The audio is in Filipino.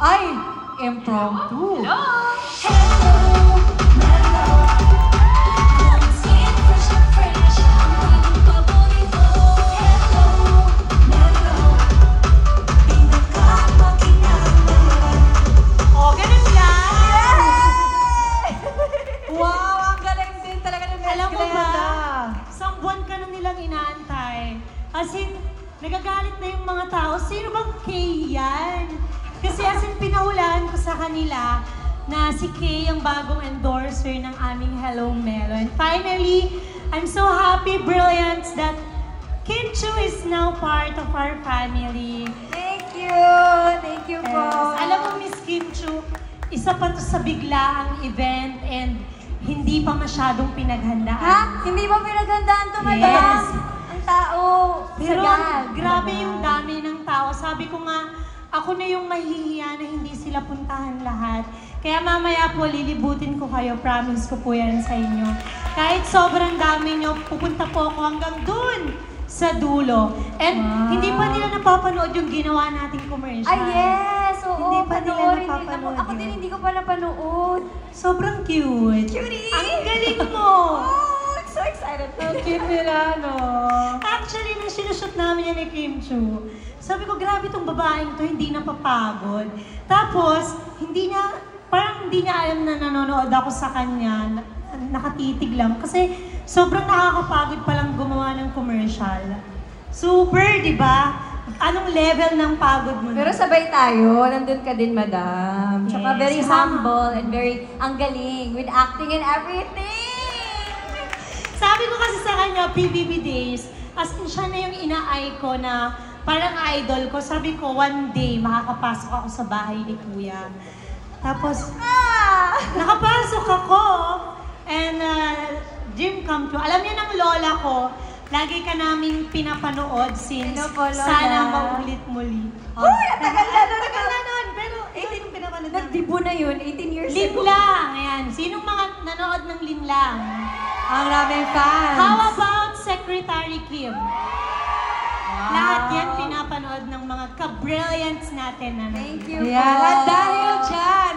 Ay, impromptu. As in, nagagalit na yung mga tao. Sino bang Kay yan? Kasi as in, pinahulaan ko sa kanila na si Kay ang bagong endorser ng aming Hello Melo. And finally, I'm so happy, Brilliance, that Kim Chu is now part of our family. Thank you! Thank you po! Alam mo, Miss Kim Chu, isa pa to sa biglaang event and hindi pa masyadong pinaghandaan. Ha? Hindi pa pinaghandaan to, madam? Yes! Tao, pero sagad. grabe yung dami ng tao. Sabi ko nga, ako na yung mahihiya na hindi sila puntahan lahat. Kaya mamaya po, lilibutin ko kayo. Promise ko po yan sa inyo. Kahit sobrang dami nyo, pupunta po ako hanggang dun sa dulo. And hindi pa nila napapanood yung ginawa nating commercial. Ay, yes! Oo, hindi pa nila napapanood ako din, hindi ko pa napanood. Sobrang cute. Cutie! Ang galing mo! So excited. Ang cute nila, no? Actually, nung sinushoot namin yan ni Kim Chu, sabi ko, grabe tong babaeng to, hindi napapagod. Tapos, parang hindi niya alam na nanonood ako sa kanya, nakatitig lang. Kasi, sobrang nakakapagod palang gumawa ng commercial. Super, di ba? Anong level ng pagod mo? Pero sabay tayo, nandun ka din, madam. Tsaka Yes, very kasama. humble and very, ang galing, with acting and everything. Sabi ko kasi sa kanya, PBB Days, as in siya na yung ina-eye ko na parang idol ko. Sabi ko, one day, makakapasok ako sa bahay ni Kuya. Tapos, nakapasok ako, and dream come true. Alam niyo ng lola ko, lagi ka naming pinapanood since sana maulit muli. Uy, ang tagal na nun! Tagal na nun, pero 18 yung pinapanood namin. Nagdibo na yun, 18 years ago. Linlang, ayan. Sinong mga nanood ng Linlang? Ang raming fans. How about Secretary Kim? Wow. Lahat yan pinapanood ng mga ka-brilliance natin. Thank you Yeah, po. at dahil dyan,